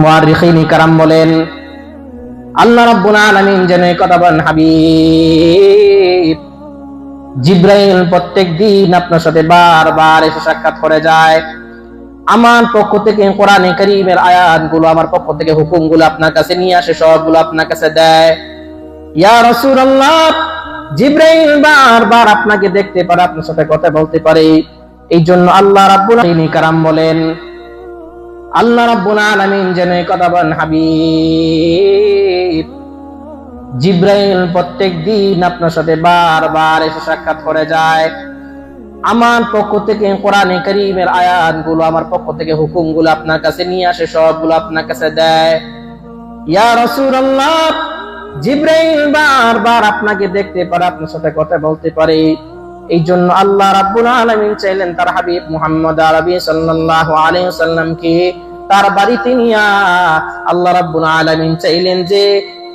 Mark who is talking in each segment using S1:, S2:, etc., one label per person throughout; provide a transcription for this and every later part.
S1: মুআররিখিন کرام বলেন আল্লাহ রাব্বুল আলামিন যেন এই কথা বলেন, হাবিব জিবরাইল প্রত্যেকদিন আপনার সাথে বারবার এসে সাক্ষাৎ করে যায়। আমার পক্ষ থেকে কোরআনে কারীমের আয়াতগুলো, আমার পক্ষ থেকে হুকুমগুলো আপনার কাছে নিয়ে আসে, সবগুলো আপনার কাছে দেয়। ইয়া রাসূলুল্লাহ, জিবরাইল বারবার আপনাকে দেখতে পারে, আপনার সাথে কথা বলতে পারে। এই জন্য আল্লাহ রাব্বুল আলামিন کرام বলেন, আল্লাহ রাব্বুল আলামিন যেন এই কথা বলেন, হাবিব জিবরাইল প্রত্যেকদিন আপনার সাথে বারবার এসে সাক্ষাৎ করে যায়। আমার পক্ষ থেকে কোরআনে কারীমের আয়াতগুলো, আমার পক্ষ থেকে হুকুমগুলো আপনার কাছে নিয়ে আসে, সবগুলো আপনার কাছে দেয়। ইয়া রাসূলুল্লাহ, জিবরাইল বারবার আপনাকে দেখতে পারে, আপনার সাথে কথা বলতে পারে। এই জন্য আল্লাহ রাব্বুল আলামিন চাইলেন তার হাবিব মুহাম্মদ আরবি সাল্লাল্লাহু আলাইহি ওয়াসাল্লামকে তার বাড়িতে নিয়া আল্লাহ রাব্বুল আলামিন চাইলেন যে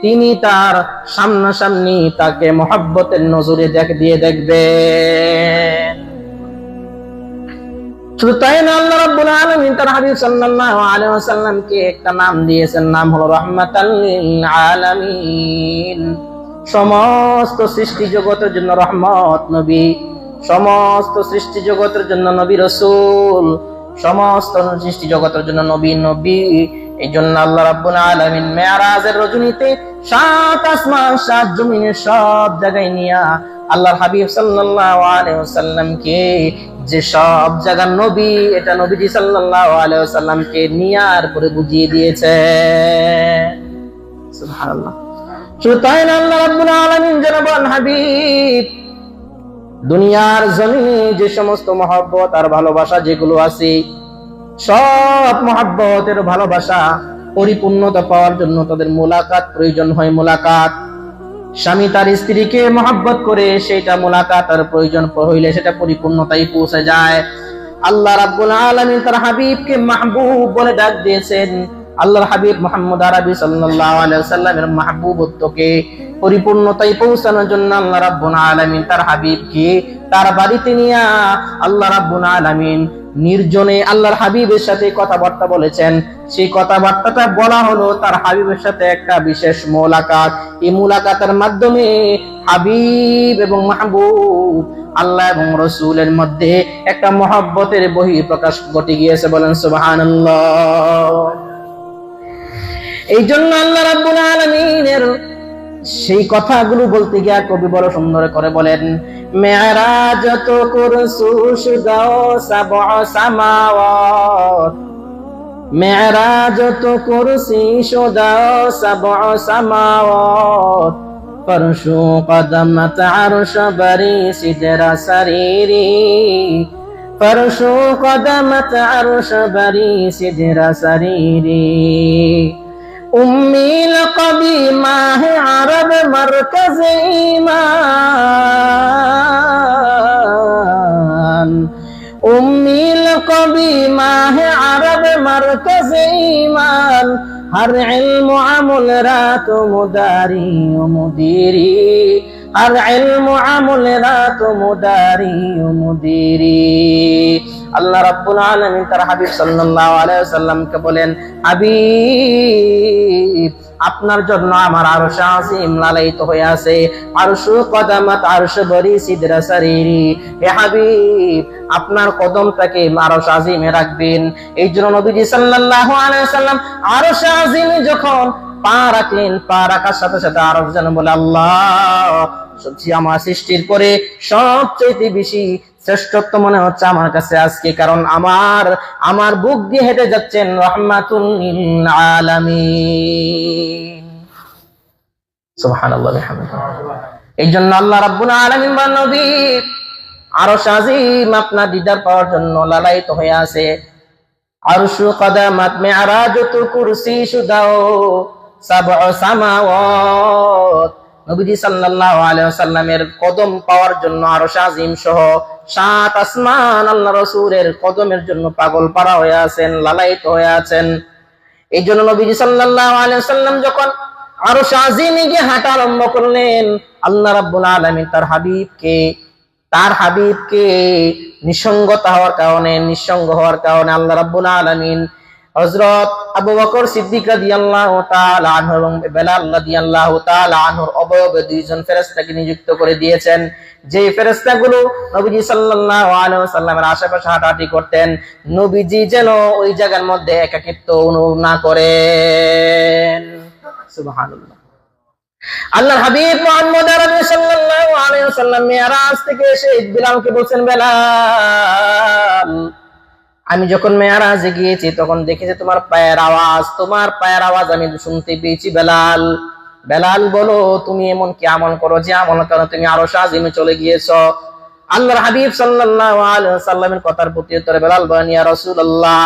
S1: তিনি তার সামনাসামনি তাকে মহব্বতের নজরে দিয়ে দেখবেন। শুধু তাই না, আল্লাহ রাব্বুল আলামিন তার হাবিব সাল্লাল্লাহু আলাইহি ওয়াসাল্লামকে একটা নাম দিয়েছেন, নাম হলো রাহমাতাল লিল আলামিন। সমস্ত সৃষ্টি জগতের জন্য রহমত নবী, সমস্ত সৃষ্টি জগতের জন্য নবী রাসূল, সমস্ত সৃষ্টি জগতের জন্য নবী নবী। এই জন্য আল্লাহ রাব্বুল আলামিন মেরাজের রজনীতে 7 আসমান 7 জমিনের সব জায়গায় নিয়া আল্লাহর হাবিব সাল্লাল্লাহু আলাইহি ওয়াসাল্লামকে যে সব জায়গার নবী, এটা নবীজি সাল্লাল্লাহু আলাইহি ওয়াসাল্লামকে নিয়ার করে বুঝিয়ে দিয়েছে। সুবহানাল্লাহ। শুধু তাই না, আল্লাহ রাব্বুল আলামিন যেন বলেন, হাবিব দুনিয়ার জমিনে যে সমস্ত মহব্বত আর ভালোবাসা যেগুলো আছে, সব মহব্বতের ভালোবাসা পরিপূর্ণতা পাওয়ার জন্য তাদের মোলাকাত প্রয়োজন হয়। মোলাকাত, স্বামী তার স্ত্রীকে মহব্বত করে সেটা মোলাকাত আর প্রয়োজন হইলে সেটা পরিপূর্ণতায় পৌঁছে যায়। আল্লাহ রাব্বুল আলামিন তার হাবিবকে মাহবুব বলে ডাক দিয়েছেন। আল্লাহর হাবিব মুহাম্মদ আরবি সাল্লাল্লাহু আলাইহি ওয়াসাল্লামের মাহবুবত্বকে পরিপূর্ণতায় পৌঁছানোর জন্য আল্লাহ রাব্বুল আলামিন তার হাবিবকে তার বাড়িতে নিয়ে আল্লাহ রাব্বুল আলামিন নির্জনে আল্লাহর হাবিবের সাথে কথাবার্তা বলেছেন। সেই কথাবার্তাটা বলা হলো তার হাবিবের সাথে একটা বিশেষ মোলাকাত। এই মোলাকাতের মাধ্যমে হাবিব এবং মাহবুব, আল্লাহ এবং রাসূলের মধ্যে একটা মহব্বতের বহিঃপ্রকাশ ঘটে গিয়েছে। বলেন সুবহানাল্লাহ। এই জন্য আল্লাহ রাব্বুল আলামিনের সেই কথাগুলো বলতে গিয়া কবি বড় সুন্দর করে বলেন, মেরাজ তো করছু সুদাও সাবআ সামাওয়াত, মেরাজ তো করছি সুদাও সাবআ সামাওয়াত, ফরশু কদমত আরশ বরি সিদরা সরিরি, ফরশু কদমত আরশ বরি সিদরা সরিরি, উম্মি লকবি মাহে আরব মারকাজ ঈমান, উম্মি লকবি মাহে আরব মারকাজ ঈমান, হর ইলম আমল রাত মুদারি ও মুদিরি, হর ইলম আমল রাত মুদারি ও মুদিরি। আল্লাহ রাব্বুল আলামিন তার হাবিব সাল্লাল্লাহু আলাইহি ওয়াসাল্লামকে বলেন, হাবিব আপনার জন্য আমার আরশ আজিম লালায়িত হয়ে আছে, আরশ কদমত আরশ বরি সিদরা সরিরি। হে হাবিব আপনার কদমটাকে আরশ আজিমে রাখবেন। এই জন্য নবীজি সাল্লাল্লাহু আলাইহি ওয়াসাল্লাম আরশ আজিমে যখন পা রাখলেন, পা রাখার সাথে সাথে আরশ যেন বলে, আল্লাহ সত্যি আমার সৃষ্টির পরে সবচেয়ে বেশি শ্রেষ্ঠত্ব মনে হচ্ছে আমার কাছে আজকে, কারণ আমার বুক দিয়ে হেঁটে যাচ্ছেন রাহমাতুল লিল আলামিন। সুবহানাল্লাহ বিহামদিহি। এই জন্য আল্লাহ রাব্বুল আলামিন বা নবী আরশ আজিম আপনার দিদার পাওয়ার জন্য লালায়িত হয়ে আছে। আরশ কদমত মেরাজত কুরসি সুদাও সাবআ সামাওয়াত, নবীজি সাল্লাল্লাহু আলাইহি ওয়াসাল্লামের কদম পাওয়ার জন্য আরশ আজিম সহ 7 আসমান আল্লাহ রাসূলের কদমের জন্য পাগল পারা হয়ে আছেন, লালায়িত হয়ে আছেন। এই জন্য নবীজি সাল্লাল্লাহু আলাইহি ওয়াসাল্লাম যখন আরশ আজিমে গিয়ে হাঁটা আরম্ভ করলেন, আল্লাহ রাব্বুল আলামিন তার হাবিবকে নিঃসঙ্গ হওয়ার কারণে আল্লাহ রাব্বুল আলামিন হযরত আবু বকর সিদ্দিক রাদিয়াল্লাহু তাআলা আনহু এবং বেলাল রাদিয়াল্লাহু তাআলা আনহুর অবয়বে দুইজন ফেরেশতাকে নিযুক্ত করে দিয়েছেন, যে ফেরেশতাগুলো নবীজি সাল্লাল্লাহু আলাইহি ওয়াসাল্লামের আশেপাশে হাঁটাহাঁটি করতেন, নবীজি যেন ওই জায়গার মধ্যে একাকিত্ব অনুভব না করেন। সুবহানাল্লাহ। আল্লাহর হাবিব মুহাম্মদ আরবি সাল্লাল্লাহু আলাইহি ওয়াসাল্লাম মিরাজ থেকে এসে বিলালকে বলছেন, বেলাল, আমি যখন মেরাজে গিয়েছি তখন দেখেছি তোমার পায়ের আওয়াজ আমি শুনতে পেয়েছি। বেলাল, বেলাল বলো, তুমি এমন কি আমল করো যে আমল করো তুমি আরশ আজিমে চলে গিয়েছো? আল্লাহর হাবিব সাল্লাল্লাহু আলাইহি ওয়াসাল্লামের কথার প্রতি উত্তরে বেলাল বলেন, ইয়া রাসূলুল্লাহ,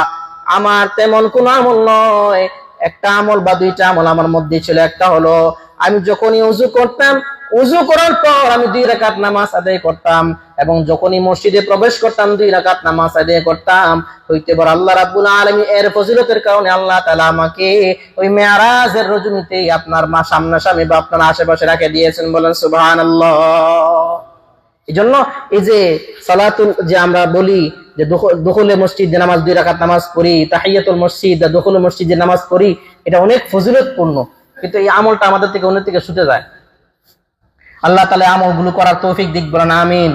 S1: আমার তেমন কোন আমল নয়, একটা আমল বা দুইটা আমল আমার মধ্যে ছিল। একটা হলো, আমি যখনই ওযু করতাম, ওযু করার পর আমি 2 রাকাত নামাজ আদায় করতাম, এবং যখনই মসজিদে প্রবেশ করতাম 2 রাকাত নামাজ আদায় করতাম। হইতে পারে আল্লাহ রাব্বুল আলামিন এর ফজিলতের কারণে আল্লাহ তাআলা আমাকে ওই মেরাজের রজনীতে আপনার সামনাসামনি বা আপনার আশেপাশে রেখে দিয়েছেন। বলেন সুবহানাল্লাহ। এজন্য এই যে সালাতুল যে আমরা বলি যে দুখুলে মসজিদ যে নামাজ 2 রাকাত নামাজ পড়ি, তাহিয়াতুল মসজিদ বা দুখুলে মসজিদ যে নামাজ পড়ি, এটা অনেক ফজিলতপূর্ণ, কিন্তু এই আমলটা আমাদের থেকে অন্যের থেকে ছুটে যায়। আল্লাহ তাআলা আমলগুলো করার তৌফিক দিক, বলেন আমিন।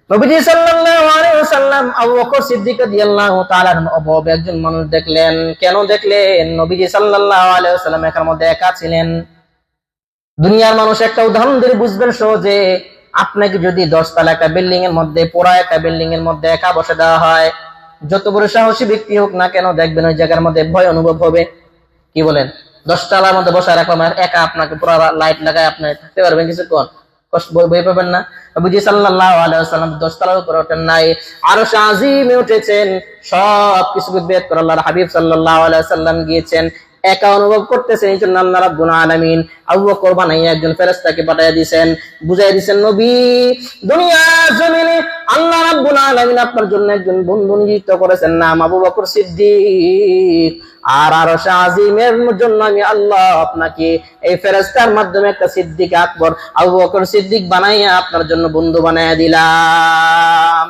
S1: নবীজি সাল্লাল্লাহু আলাইহি ওয়াসাল্লাম আবু বকর সিদ্দিক রাদিয়াল্লাহু তাআলা অভাবে একজন মানুষ দেখলেন। কেন দেখলেন? নবীজি সাল্লাল্লাহু আলাইহি ওয়াসাল্লাম একার মধ্যে একা ছিলেন। দুনিয়ার মানুষ একটা উদাহরণ দিয়ে বুঝবেন সহজে। আপনাকে যদি 10 তলা একটা বিল্ডিং এর মধ্যে, পুরো একটা বিল্ডিং এর মধ্যে একা বসে দেওয়া হয়, যত বড় সাহসী ব্যক্তি হোক না কেন, দেখবেন ওই জায়গার মধ্যে ভয় অনুভব হবে। কি বলেন? 10 তলার মধ্যে বসে রাখলাম, একা আপনাকে পুরো লাইট লাগায় আপনি থাকতে পারবেন কিছুক্ষণ? কষ্ট ভয় পাবেন না? নবীজি সাল্লাল্লাহু আলাইহি ওয়াসাল্লাম 10 তলার উপরে ওঠেন নাই, আরশ আজিমে উঠেছেন, সব কিছু বেদ করে আল্লাহর হাবিব সাল্লাল্লাহু আলাইহি ওয়াসাল্লাম গিয়েছেন, একা অনুভব করতেছেন। এই জন্য আল্লাহ রাব্বুল আলামিন আবু বকর বানাইয়া একজন ফেরেশতাকে পাঠিয়ে দিয়েছেন, বুঝাই দিয়েছেন, নবী, দুনিয়ার জমিনে আল্লাহ রাব্বুল আলামিন আপনার জন্য একজন বন্ধু নিযুক্ত করেছেন, নাম আবু বকর সিদ্দিক। আর আরশ আজিমের জন্য আমি আল্লাহ আপনাকে এই ফেরেশতার মাধ্যমে একটা সিদ্দিক আকবর আবু বকর সিদ্দিক বানাইয়া আপনার জন্য বন্ধু বানাইয়া দিলাম।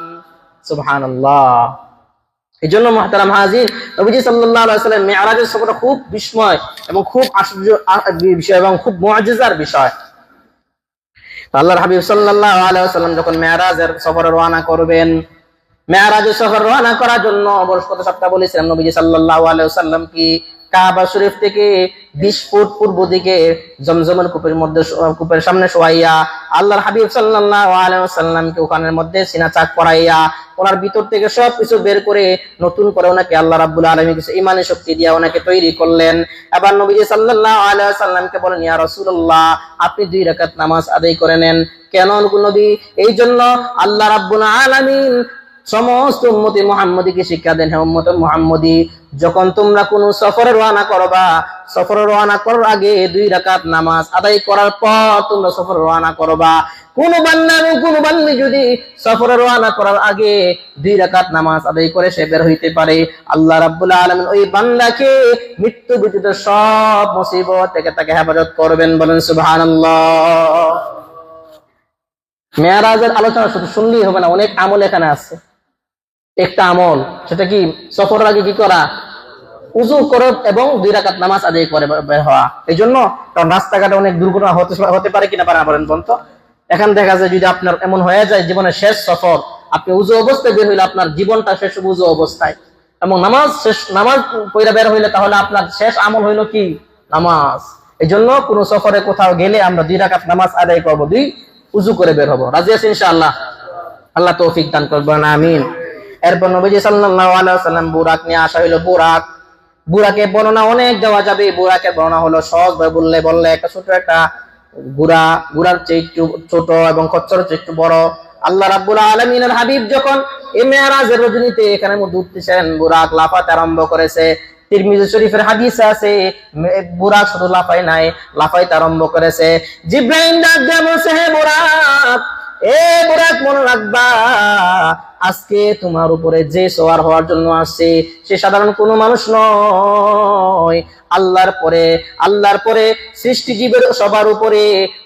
S1: সুবহানাল্লাহ। এজন্য মুহতারাম হাজির, নবীজি সাল্লাল্লাহু আলাইহি ওয়াসাল্লাম মিরাজের সফরটা খুব বিস্ময় এবং খুব আশ্চর্য বিষয় এবং খুব মুআজিজার বিষয়। আল্লাহর হাবিব সাল্লাল্লাহু আলাইহি ওয়াসাল্লাম যখন মিরাজের সফরে রওনা করবেন, মেরাজের সফর রওনা করার জন্য বৃহস্পতি সপ্তাহ বলেছিলাম, নবীজি সাল্লাল্লাহু আলাইহি ওয়াসাল্লাম কি কাবা শরীফ থেকে 20 ফুট পূর্ব দিকে জমজমের কূপের সামনে শোয়াইয়া আল্লাহর হাবিব সাল্লাল্লাহু আলাইহি ওয়াসাল্লামকে ওখানের মধ্যে সিনা চাক পরাইয়া ওনার ভিতর থেকে সবকিছু বের করে নতুন করে ওনাকে আল্লাহ রাব্বুল আলামিন কিছু ঈমানের শক্তি দিয়ে ওনাকে তৈরি করলেন। আবার নবীজি সাল্লাল্লাহু আলাইহি ওয়াসাল্লামকে বলেন, ইয়া রাসূলুল্লাহ, আপনি 2 রাকাত নামাজ আদায় করে নেন। কেন নবী? এই জন্য আল্লাহ রাব্বুল আলামিন সমস্ত উম্মতে মুহাম্মদীকে শিক্ষা দেন, হে উম্মতে মুহাম্মদী, যখন তোমরা কোন সফরে রওনা করবা, সফরে রওনা করার আগে 2 রাকাত নামাজ আদায় করার পর তোমরা সফরে রওনা করবা। কোন বান্দা এবং কোন বান্দি যদি সফরে রওনা করার আগে 2 রাকাত নামাজ আদায় করে সে বের হইতে পারে, আল্লাহ রাব্বুল আলামিন ওই বান্দাকে মৃত্যু ব্যতীত সব মুসিবত থেকে তাকে হেফাজত করবেন। বলেন সুবহানাল্লাহ। মেরাজের আলোচনা শুধু শুনলেই হবে না, অনেক আমল এখানে আছে। একটা আমল, সেটা কি? সফরের আগে কি করা? উযু করে এবং 2 রাকাত নামাজ আদায় করে বের হওয়া। এই জন্য কারণ রাস্তাঘাটে অনেক দুর্ঘটনা হতে পারে কিনা পারে না, বলেন বলতো। এখন দেখা যায় যদি আপনার এমন হয়ে যায় জীবনের শেষ সফর, আপনি উযু অবস্থায় বের হইলে আপনার জীবনটা শেষ উযু অবস্থায়, এবং নামাজ পড়া বের হইলে তাহলে আপনার শেষ আমল হইল কি? নামাজ। এই জন্য কোন সফরে কোথাও গেলে আমরা 2 রাকাত নামাজ আদায় করবো, 2 উযু করে বের হবো। রাজি আছেন ইনশাআল্লাহ? আল্লাহ তৌফিক দান করবেন, আমিন। এরপর নবীজি সাল্লাল্লাহু আলাইহি ওয়াসাল্লাম বুরাক নিয়ে আসা হইল। বুরাকে বর্ণনা অনেক দেওয়া যাবে। বুরাকে বর্ণনা হলো সহজ ভাবে বললে একটা ছোট একটা গুড়ার চেয়ে একটু ছোট এবং খচ্চরের চেয়ে একটু বড়। আল্লাহ রাব্বুল আলামিনের হাবিব যখন এই মেরাজের রজনীতে এখানে মধ্যে উঠতেছেন, বুরাক লাফাতে আরম্ভ করেছে। তিরমিজি শরীফের হাদিসে আছে বুরাক শুধু লাফাইতে আরম্ভ করেছে। জিবরাইল ডাক দিয়ে বলছে, হে বুরাক, বুরাক, মনে রাখবা, আজকে তোমার উপরে যে সওয়ার হওয়ার জন্য আসছে সে সাধারণ কোনো মানুষ নয়, আল্লাহর পরে সৃষ্টিজীবের সবার উপরে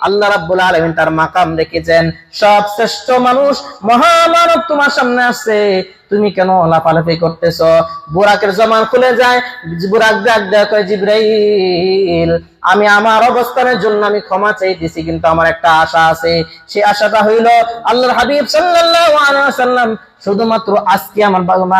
S1: আল্লাহ রাব্বুল আলামিন তার মাকাম রেখেছেন। সব শ্রেষ্ঠ মানুষ মহামানব তোমার সামনে আসছে, তুমি কেন লাফালাফি করতেছ? বুরাকের জমান খুলে যায়, বুরাক ডাক দেয়, কয় জিবরাইল আমি আমার অবস্থানের জন্য আমি ক্ষমা চাইতেছি, কিন্তু আমার একটা আশা আছে। সেই আশাটা হইল আল্লাহর হাবিব সাল্লাল্লাহু আলাইহি ওয়াসাল্লাম শুধুমাত্র আজকে আমার বাবা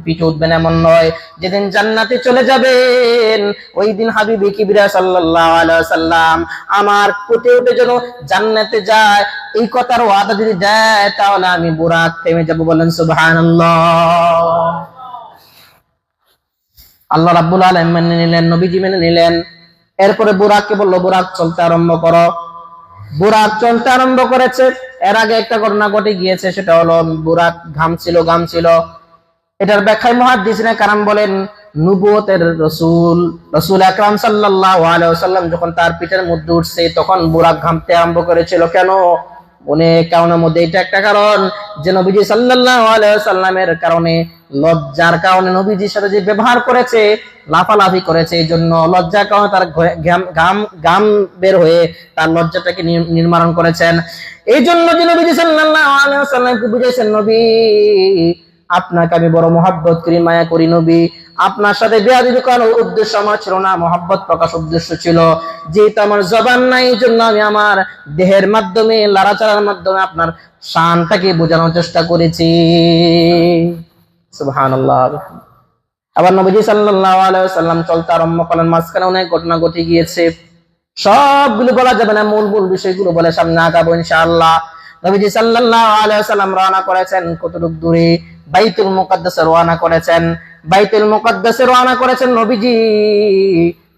S1: পিঠে উঠবেন এমন নয়, যেদিন জান্নাতে চলে যাবেন ওই দিন হাবিবে কিবরিয়া সাল্লাল্লাহু আলাইহি ওয়াসাল্লাম আমার পিঠে উঠে যেন জান্নাতে যায়, এই কথার ওয়াদা যদি দেয় তাহলে আমি বুরাক থেমে যাব। বলেন সুবহানাল্লাহ। আল্লাহ রাব্বুল আলামিন মেনে নিলেন, নবীজি মেনে নিলেন। এরপরে বুরাককে বললো, বুরাক চলতে আরম্ভ করো। বুরাক চলতে আরম্ভ করেছে। এর আগে একটা ঘটনা ঘটে গিয়েছে, সেটা হলো বুরাক ঘামছিল। এটার ব্যাখ্যায় মুহাদ্দিসিনে কারাম বলেন, নবুয়তের রাসূল আকরাম সাল্লাল্লাহু আলাইহি ওয়াসাল্লাম যখন তার পিঠের মধ্যে উঠছে তখন বুরাক ঘামতে আরম্ভ করেছিল। কেন? অনেক কারণের মধ্যে এটা একটা কারণ যে নবীজি সাল্লাল্লাহু আলাইহি ওয়াসাল্লামের কারণে, লজ্জার কারণে নবীজির সাথে যে ব্যবহার করেছে, লাফালাফি করেছে, এই জন্য লজ্জার কারণে তার ঘাম বের হয়ে তার লজ্জাটাকে নির্মাণ করেছেন। এই জন্য যে নবীজি সাল্লাল্লাহু আলাইহি ওয়াসাল্লামকে বুঝাইছেন, নবী আপনাকে আমি বড় মহব্বত করি, মায়া করি। নবী আপনার সাথে বেয়াদবি করার উদ্দেশ্য আমার ছিল না, মহব্বত প্রকাশ উদ্দেশ্য ছিল। যেহেতু আমার জবান নাই, এই জন্য আমি আমার দেহের মাধ্যমে, লড়াচড়ার মাধ্যমে আপনার শানটাকে বোঝানোর চেষ্টা করেছি। সুবহানাল্লাহ। আবার নবীজি সাল্লাল্লাহু আলাইহি ওয়াসাল্লাম চলতে আরম্ভ করলেন। মাঝখানে অনেক ঘটনা ঘটে গিয়েছে, সবগুলো বলা যাবে না, মূল বিষয়গুলো বলে সামনে আগাবো ইনশাআল্লাহ। নবীজি সাল্লাল্লাহু আলাইহি ওয়াসাল্লাম রওনা করেছেন কতটুক দূরে? বাইতুল মুকাদ্দাসে রওনা করেছেন। বাইতুল মুকাদ্দাসে রওনা করেছেন নবীজি।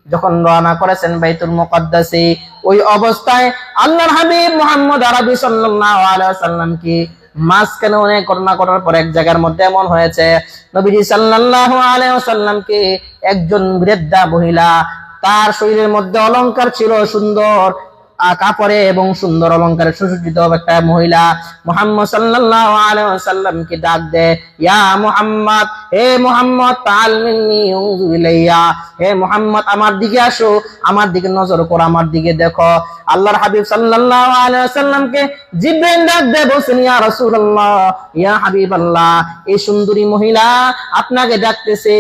S1: যখন রওনা করেছেন বাইতুল মুকাদ্দাসে, ওই অবস্থায় আল্লাহর হাবিব মুহাম্মদ আরবি সাল্লাল্লাহু আলাইহি ওয়াসাল্লাম কি মাঝখানে অনেক ঘটনা ঘটার পর এক জায়গার মধ্যে এমন হয়েছে, নবীজি সাল্লাল্লাহু আলাইহি ওয়াসাল্লামকে একজন বৃদ্ধা মহিলা, তার শরীরের মধ্যে অলংকার ছিল সুন্দর কাপড়ে এবং সুন্দর অলংকারে সুসজ্জিত একটা মহিলা মুহাম্মদ সাল্লাল্লাহু আলাইহি ওয়াসাল্লামকে ডাক দেয়, ইয়া মুহাম্মদ, হে মুহাম্মদ তাআল মিন্নি উনজুর ইলাইয়া, হে মুহাম্মদ আমার দিকে আসো, আমার দিকে নজর করো, আমার দিকে দেখো। আল্লাহর হাবিব সাল্লাল্লাহু আলাইহি ওয়াসাল্লামকে জিবরাইল ডাক দেয়, বলছেন, ইয়া রাসূলুল্লাহ, ইয়া হাবিবাল্লাহ, এই সুন্দরী মহিলা আপনাকে ডাকতেছে,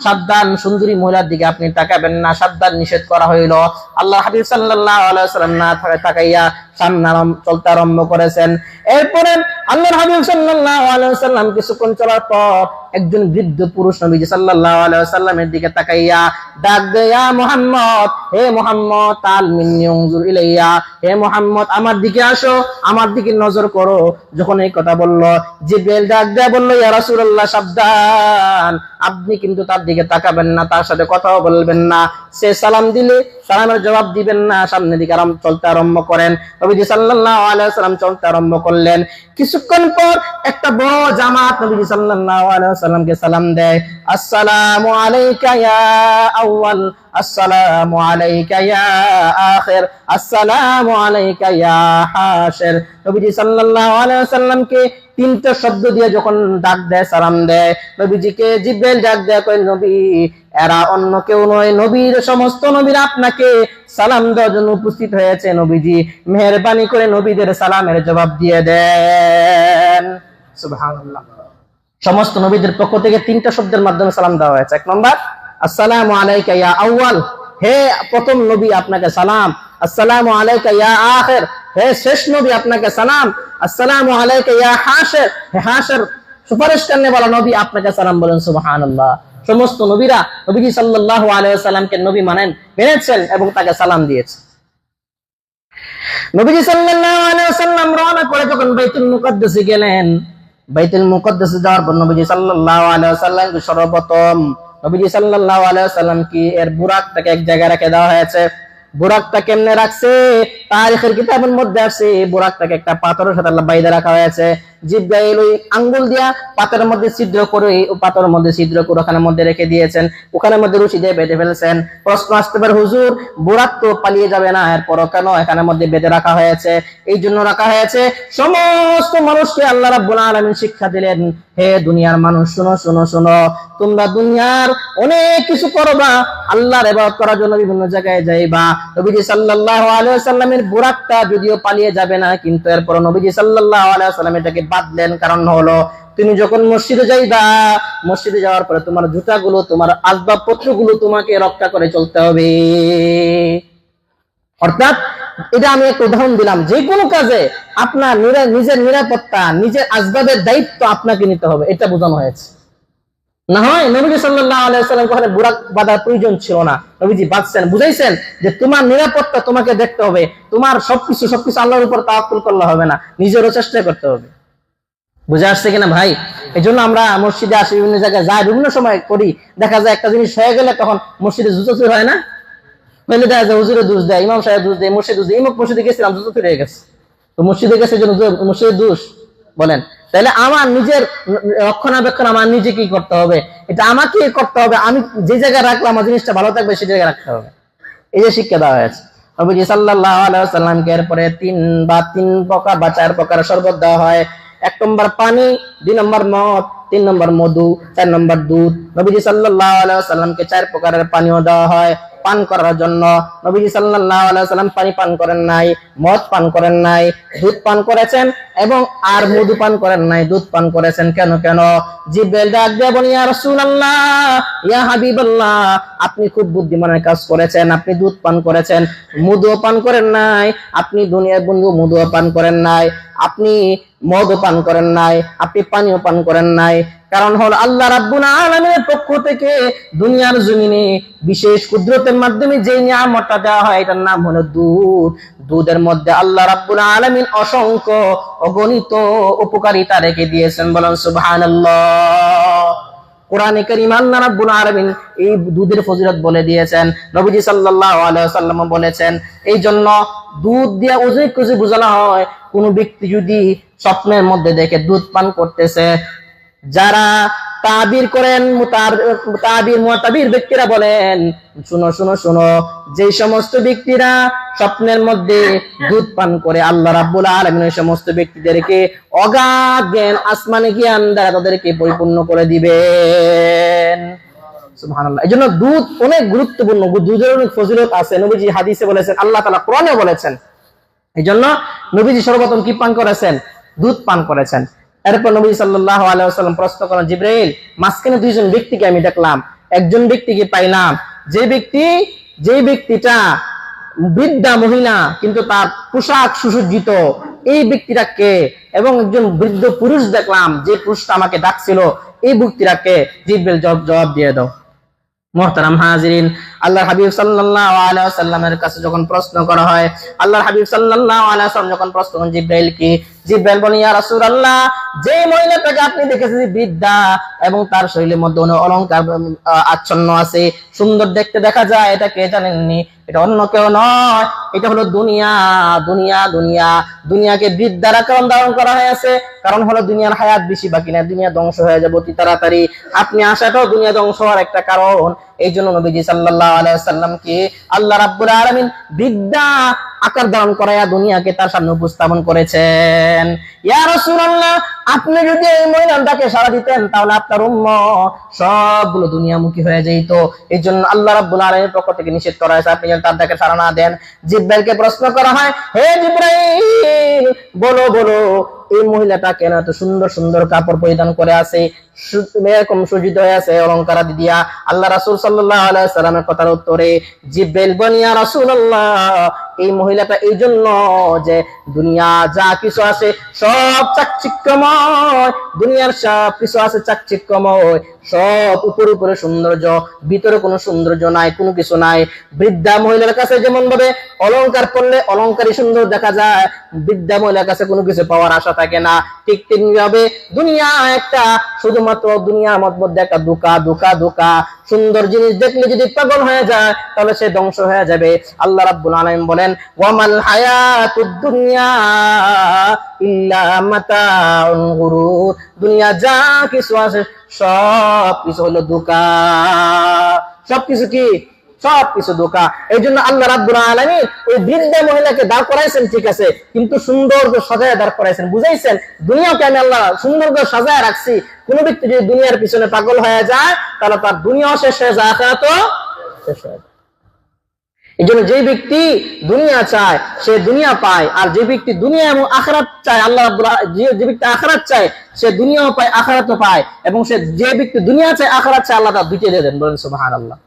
S1: সাবধান, সুন্দরী মহিলার দিকে আপনি তাকাবেন না, সাবধান, নিষেধ করা হইল। আল্লাহর হাবিব সাল্লাল্লাহু আলাইহি ওয়াসাল্লাম না তাকাইয়া সামনে চলতে আরম্ভ করেছেন। এরপরে আল্লাহর হাবিব সাল্লাল্লাহু আলাইহি ওয়াসাল্লাম কিছুক্ষণ চলার পর একজন বৃদ্ধ পুরুষ নবীজি সাল্লাল্লাহু আলাইহি ওয়াসাল্লামের দিকে তাকাইয়া ডাক দেয়, ইয়া মুহাম্মদ, হে মুহাম্মদ তাআল মিন্নি উনজুর ইলাইয়া, হে মুহাম্মদ আমার দিকে আসো, আমার দিকে নজর করো। যখন এই কথা বলল, জিবরাইল ডাক দেয়া বলল, ইয়া রাসূলুল্লাহ সাবধান, আপনি কিন্তু তার দিকে তাকাবেন না, তার সাথে কথাও বলবেন না, সে সালাম দিলে সালামের জবাব দিবেন না, সামনের দিকে চলতে আরম্ভ করেন। নবীজি সাল্লাল্লাহু আলাইহি ওয়াসাল্লাম চলতে আরম্ভ করলেন। কিছুক্ষণ পর একটা বড় জামাত নবীজি সাল্লাল্লাহু আলাইহি ওয়াসাল্লামকে সালাম দেয়, আসসালামু আলাইকা ইয়া আউয়াল, আসসালামু আলাইকা ইয়া আখির, আসসালামু আলাইকা ইয়া হাশির। নবীজি সাল্লাল্লাহু আলাইহি ওয়াসাল্লামকে তিনটা শব্দ দিয়ে যখন ডাক দেয়, সালাম দেয়, নবীজিকে জিবরাইল ডাক দেয়, কয় নবী এরা অন্য কেউ নয়, নবীর সমস্ত নবীরা আপনাকে সালাম দেওয়ার জন্য উপস্থিত হয়েছে, নবীজি মেহেরবানি করে নবীদের সালামের জবাব দিয়ে দেন। সুবহানাল্লাহ। সমস্ত নবীদের পক্ষ থেকে তিনটা শব্দের মাধ্যমে সালাম দেওয়া হয়েছে। এক নম্বর, আসসালামু আলাইকা ইয়া আউয়াল, হে প্রথম নবী আপনাকে সালাম। আসসালামু আলাইকা ইয়া আখির, হে শেষ নবী আপনাকে সালাম। আসসালামু আলাইকা ইয়া হাশির, হে হাশির সুপারিশ করনে वाला নবী আপনাকে সালাম। বলেন সুবহানাল্লাহ। সমস্ত নবীরা নবীজি সাল্লাল্লাহু আলাইহি ওয়াসাল্লামকে নবী মেনেছেন এবং তাকে সালাম দিয়েছেন। নবীজি সাল্লাল্লাহু আলাইহি ওয়াসাল্লাম রওনা করে যখন বাইতুল মুকাদ্দাসে গেলেন, বাইতুল মুকাদ্দাসে যাওয়ার পর নবীজি সাল্লাল্লাহু আলাইহি ওয়াসাল্লাম সর্বপ্রথম নবীজি সাল্লাল্লাহু আলাইহি ওয়াসাল্লাম কি এর বুরাকটাকে এক জায়গায় রেখে দেওয়া হয়েছে। বুরাকটা কেমনে রাখছে? তারিখের কিতাবের মধ্যে আছে বুরাকটাকে একটা পাথরের সাথে আল্লাহ বাইধা রাখা হয়েছে। জিব্রাইল ওই আঙ্গুল দিয়া পাথরের মধ্যে ছিদ্র করে, ওই পাথরের মধ্যে ছিদ্র করে ওখানের মধ্যে রেখে দিয়েছেন, ওখানের মধ্যে রশি দিয়ে বেঁধে ফেলেছেন। প্রশ্ন আসতে পারে, হুজুর বুরাক তো পালিয়ে যাবে না, এরপরও কেন এখানের মধ্যে বেঁধে রাখা হয়েছে? এই জন্য রাখা হয়েছে, সমস্ত মানুষকে আল্লাহ রাব্বুল আলামিন শিক্ষা দিলেন, হে দুনিয়ার মানুষ শুনো শুনো শুনো, তোমরা দুনিয়ার অনেক কিছু করবা, আল্লাহর ইবাদত করার জন্য বিভিন্ন জায়গায় যাইবা। নবীজি সাল্লাল্লাহু আলাইহি ওয়াসাল্লামের বুরাকটা যদিও পালিয়ে যাবে না, কিন্তু এরপর নবীজি সাল্লাল্লাহু আলাইহি ওয়াসাল্লাম এটাকে বাঁধলেন। কারণ হলো, তুমি যখন মসজিদে যাইবা, মসজিদে যাওয়ার পরে তোমার জুতাগুলো, তোমার আসবাবপত্রগুলো তোমাকে রক্ষা করে চলতে হবে। অর্থাৎ এটা আমি একটা উদাহরণ দিলাম, যে কোনো কাজে আপনার নিজের নিরাপত্তা, নিজের আসবাবের দায়িত্ব আপনাকে নিতে হবে, এটা বোঝানো হয়েছে। না হয় নবী সাল্লাল্লাহু আলাইহি ওয়াসাল্লাম ওখানে বুরাক বাঁধার প্রয়োজন ছিল না, নবীজি বাঁধছেন, বুঝাইছেন যে তোমার নিরাপত্তা তোমাকে দেখতে হবে, তোমার সবকিছু আল্লাহর উপর তাওয়াক্কুল করলে হবে না, নিজেরও চেষ্টা করতে হবে। বুঝে আসছে কিনা ভাই? এই জন্য আমরা মসজিদে আসি, বিভিন্ন জায়গায় যাই, বিভিন্ন সময় করি, দেখা যায় একটা জিনিস হয়ে গেলে তখন মসজিদে জুতো চুরি হয় না, বলে দেখা যায় হুজুরে দোষ দেয়, ইমাম সাহেব দোষ দেয়, মসজিদ দোষ দেয়, ইমাম মসজিদে গেছিলাম জুতো চুরি হয়ে গেছে, তো মসজিদে গেছে জন্য মসজিদের দোষ বলেন? তাহলে আমার নিজের রক্ষণাবেক্ষণ আমার নিজেকেই করতে হবে, এটা আমাকে করতে হবে। আমি যে জায়গায় রাখলাম আমার জিনিসটা ভালো থাকবে, সেই জায়গায় রাখতে হবে। এই যে শিক্ষা দেওয়া হয়েছে। নবীজি সাল্লাল্লাহু আলাইহি ওয়াসাল্লামকে এরপরে তিন প্রকার বা 4 প্রকার শরবত দেওয়া হয়। 1 নম্বর পানি, 2 নম্বর মদ, 3 নম্বর মধু, 4 নম্বর দুধ। নবীজি সাল্লাল্লাহু আলাইহি ওয়াসাল্লামকে 4 প্রকারের পানীয় দেওয়া হয় পান করার জন্য। নবীজি সাল্লাল্লাহু আলাইহি ওয়াসাল্লাম পানি পান করেন নাই, মদ পান করেন নাই, দুধ পান করেছেন এবং আর মধু পান করেন নাই, দুধ পান করেছেন। কেন? জিবরাইল ডাক দিয়ে বলেন, ইয়া রাসূলুল্লাহ, ইয়া হাবিবাল্লাহ, আপনি খুব বুদ্ধিমানের কাজ করেছেন, আপনি দুধ পান করেছেন, মধু পান করেন নাই, আপনি দুনিয়ার বন্ধু মধু পান করেন নাই, আপনি মদ পান করেন নাই, আপনি পানিও পান করেন নাই। কারণ হলো আল্লাহ রাব্বুল আলামিনের পক্ষ থেকে দুনিয়ার জমিনে বিশেষ কুদরতের মাধ্যমে যে নিয়ামতটা দেওয়া হয়, এটার নাম হলো দুধ। দুধের মধ্যে আল্লাহ রাব্বুল আলামিন অসংখ্য অগণিত উপকারিতা রেখে দিয়েছেন, বলেন সুবহানাল্লাহ। কোরআনে কারীমে আল্লাহ রাব্বুল আলামিন এই দুধের ফজিলত বলে দিয়েছেন, নবীজি সাল্লাল্লাহু আলাইহি ওয়াসাল্লাম বলেছেন। এই জন্য দুধ দিয়ে অনেক কিছু বোঝানো হয়। কোন ব্যক্তি যদি স্বপ্নের মধ্যে দেখে দুধ পান করতেছে, যারা তাবির করেন, মুতাবির ব্যক্তিরা বলেন, শুনো শুনো শুনো, যে সমস্ত ব্যক্তিরা স্বপ্নের মধ্যে দুধ পান করে, আল্লাহ রাব্বুল আলামিন ওই সমস্ত ব্যক্তিদেরকে অগাধ জ্ঞান, আসমানে জ্ঞান দ্বারা তাদেরকে পরিপূর্ণ করে দিবেন। সুবহানাল্লাহ। এই জন্য দুধ অনেক গুরুত্বপূর্ণ, দুধের অনেক ফজিলত আছে। নবীজি হাদিসে বলেছেন, আল্লাহ তাআলা কোরআনে বলেছেন। এই জন্য নবীজি সর্বপ্রথম কি পান করেছেন? দুধ পান করেছেন। এরপর নবী সাল্লাল্লাহু আলাইহি ওয়াসাল্লাম প্রশ্ন করেন, জিবরাইল, মাঝখানে 2 জন ব্যক্তিকে আমি দেখলাম, একজন ব্যক্তিকে পাইলাম, যে ব্যক্তিটা বৃদ্ধা মহিলা কিন্তু তার পোশাক সুসজ্জিত, এই ব্যক্তিটা কে? এবং একজন বৃদ্ধ পুরুষ দেখলাম, যে পুরুষটা আমাকে ডাকছিল, এই ব্যক্তিটা কে? জিবরাইল জবাব দিয়ে দাও। মুহতারাম হাজিরিন, আল্লাহর হাবিব সাল্লাল্লাহু আলাইহি ওয়াসাল্লামের কাছে যখন প্রশ্ন করা হয়, আল্লাহর হাবিব সাল্লাল্লাহু আলাইহি ওয়াসাল্লাম যখন প্রশ্ন করেন জিবরাইল কি, জিবরাইল বলেন, ইয়া রাসূলুল্লাহ, যে মহিলাটাকে আপনি দেখেছেন বৃদ্ধা এবং তার শরীরের মধ্যে অনেক অলংকার আচ্ছন্ন আছে, সুন্দর দেখতে দেখা যায়, এটা কে জানেননি? এটা অন্য কেউ নয়, এটা হলো দুনিয়া। দুনিয়াকে বৃদ্ধার আকার ধারণ করা হয়েছে, কারণ হলো দুনিয়ার হায়াত বেশি বাকি না, দুনিয়া ধ্বংস হয়ে যাবে অতি তাড়াতাড়ি। আপনি আসাটাও দুনিয়া ধ্বংস হওয়ার একটা কারণ। এই জন্য নবীজি সাল্লাল্লাহু আলাইহি ওয়াসাল্লামকে আল্লাহ রাব্বুল আলামিন বৃদ্ধা আকার ধারণ করায়া দুনিয়াকে তার সামনে উপস্থাপন করেছেন। ইয়া রাসূলুল্লাহ, আপনি যদি এই মহিলাটাকে সাড়া দিতেন, তাহলে আপনার উম্মত সবগুলো দুনিয়ামুখী হয়ে যেত। এই জন্য আল্লাহ রাব্বুল আলামিনের পক্ষ থেকে নিষেধ করা হয়েছে, আপনি যেন তার ডাকে সাড়া না দেন। জিবরাইলকে প্রশ্ন করা হয়, হে জিবরাইল, বলো এই মহিলাটা কেন এত সুন্দর সুন্দর কাপড় পরিধান করে আছে, এরকম সজ্জিত হয়ে আছে অলংকারাদি দিয়া? আল্লাহ রাসূল সাল্লাল্লাহু আলাইহি ওয়াসাল্লামের কথার উত্তরে জিবরাইল বলেন, ইয়া রাসূলুল্লাহ, এই মহিলাটা এই জন্য যে দুনিয়া যা কিছু আছে সব চাকচিক্যময়, দুনিয়ার সব কিছু আছে চাকচিক্যময়, সব উপরে সৌন্দর্য, ভিতরে কোনো সৌন্দর্য নাই, কোনো কিছু নাই। বৃদ্ধা মহিলার কাছে যেমন ভাবে অলংকার পরলে অলংকারই সুন্দর দেখা যায়, বৃদ্ধা মহিলার কাছে কোনো কিছু পাওয়ার আশা থাকে না, ঠিক তেমনি ভাবে দুনিয়া একটা শুধুমাত্র দুনিয়ার মধ্যে একটা ধোঁকা, সুন্দর জিনিস দেখলে যদি পাগল হয়ে যায় তাহলে সে ধ্বংস হয়ে যাবে। আল্লাহ রাব্বুল আলামিন বলেন, ওয়ামাল হায়াতুদ দুনিয়া ইল্লা মাতাউল গুরুর, দুনিয়া যা কিছু আছে সব কিছু হলো ধোঁকা। সবকিছু কি? সবকিছু ধোঁকা। এই জন্য আল্লাহ রাব্বুল আলামিন ওই বৃদ্ধা মহিলাকে দাঁড় করাইছেন, ঠিক আছে, কিন্তু সুন্দর করে সাজায় দাঁড় করাইছেন, বুঝাইছেন দুনিয়াকে আমি আল্লাহ সুন্দর করে সাজায় রাখছি। কোন ব্যক্তি যদি দুনিয়ার পিছনে পাগল হয়ে যায় তাহলে তার দুনিয়াও শেষ হয়ে যায়, আখিরাতও শেষ হয়ে যায়। এই জন্য যে ব্যক্তি দুনিয়া চায় সে দুনিয়া পায়, আর যে ব্যক্তি দুনিয়া এবং আখিরাত চায়, আল্লাহ রাব্বুল যে ব্যক্তি আখিরাত চায় সে দুনিয়াও পায় আখিরাতও পায়, এবং সে যে ব্যক্তি দুনিয়া চায় আখিরাত চায় আল্লাহ তার দুইটা দিয়ে দেন। বলেন সুবহানাল্লাহ।